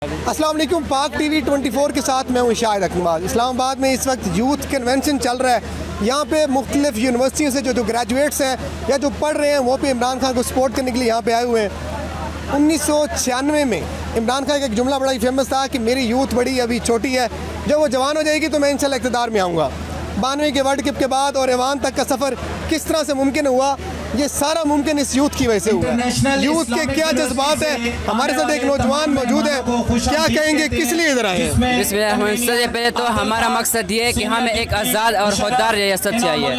अस्सलाम वालेकुम। पाक टीवी 24 के साथ मैं हूँ शाहिद अकमल। इस्लामाबाद में इस वक्त यूथ कन्वेंशन चल रहा है। यहाँ पे मुख्तलिफ यूनिवर्सिटियों से जो ग्रेजुएट्स हैं या जो पढ़ रहे हैं वो भी इमरान खान को सपोर्ट करने के लिए यहाँ पे आए हुए हैं। 1996 में इमरान खान का एक जुमला बड़ा ही फेमस था कि मेरी यूथ बड़ी अभी छोटी है, जब वो जवान हो जाएगी तो मैं इंशाल्लाह इक़्तिदार में आऊँगा। 92 के वर्ल्ड कप के बाद और ईवान तक का सफ़र किस तरह से मुमकिन हुआ, ये सारा मुमकिन इस यूथ की वजह से हुआ। यूथ के क्या जज्बात हैं, हमारे साथ एक नौजवान मौजूद है, क्या कहेंगे, किस लिए इधर आए हैं? सबसे पहले तो हमारा मकसद ये है कि हमें एक आज़ाद और खुददार रियासत चाहिए।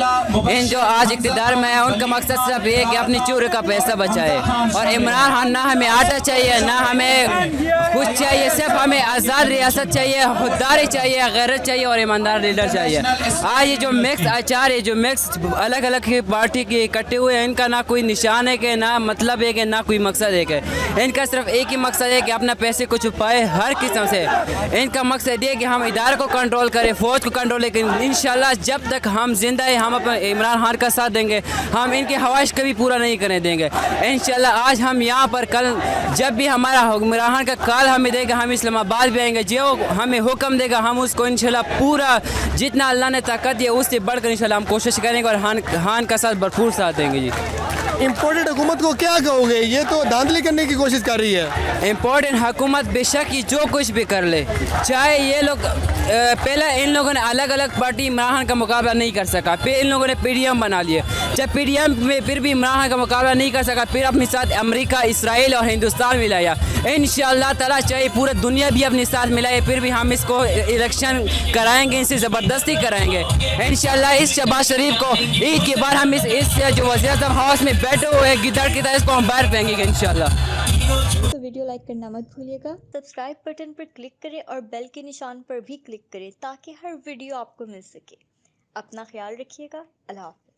इन जो आज इक़्तिदार में है उनका मकसद सिर्फ ये कि अपनी चोरी का पैसा बचाए। और इमरान खान ना हमें आटा चाहिए ना हमें कुछ चाहिए, सिर्फ हमें आज़ाद रियासत चाहिए, खुददारी चाहिए, गैरत चाहिए और ईमानदार लीडर चाहिए। आज ये जो मिक्स आचार है, जो मिक्स अलग अलग पार्टी के इकट्ठे हुए, इनका ना कोई निशान है कि ना मतलब है कि ना कोई मकसद है कि इनका सिर्फ एक ही मकसद है कि अपना पैसे को छुपाए हर किस्म से। इनका मकसद ये कि हम इदारे को कंट्रोल करें, फ़ौज को कंट्रोल करें। इंशाल्लाह जब तक हम जिंदा हैं हम अपने इमरान खान का साथ देंगे, हम इनकी ख्वाहिश कभी पूरा नहीं करने देंगे। इंशाल्लाह आज हम यहाँ पर कल जब भी हमारा इमरान खान का कॉल हमें देगा, हम इस्लामाबाद भी आएंगे, जो हमें हुक्म देगा हम उसको इंशाल्लाह पूरा जितना अल्लाह ने ताकत दिया उससे बढ़कर इंशाल्लाह हम कोशिश करेंगे और खान का साथ भरपूर साथ देंगे। जी, इम्पोर्टेड हुकूमत को क्या कहोगे? ये तो धांधली करने की कोशिश कर रही है। इम्पोर्टेंट हुकूमत बेशक ही जो कुछ भी कर ले, चाहे ये लोग पहले इन लोगों ने अलग अलग पार्टी इमरान खान का मुकाबला नहीं कर सका, फिर इन लोगों ने PDM बना लिए, जब PDM में फिर भी इमरान खान का मुकाबला नहीं कर सका, फिर अपने साथ अमेरिका, इसराइल और हिंदुस्तान मिलाया। इंशाअल्लाह ताला चाहे पूरा दुनिया भी अपने साथ मिलाए, फिर भी हम इसको इलेक्शन कराएंगे, इनसे ज़बरदस्ती कराएंगे इंशाअल्लाह। इस शहबाज शरीफ को ईद के बाद हम इस जो वज़ीर-ए-आज़म हाउस में बैठे हुए गिद्दड़ की तरह इसको हम बाहर फेंकेंगे इंशाअल्लाह। तो वीडियो लाइक करना मत भूलिएगा, सब्सक्राइब बटन पर क्लिक करें और बेल के निशान पर भी क्लिक करें ताकि हर वीडियो आपको मिल सके। अपना ख्याल रखिएगा। अल्लाह हाफ़िज़।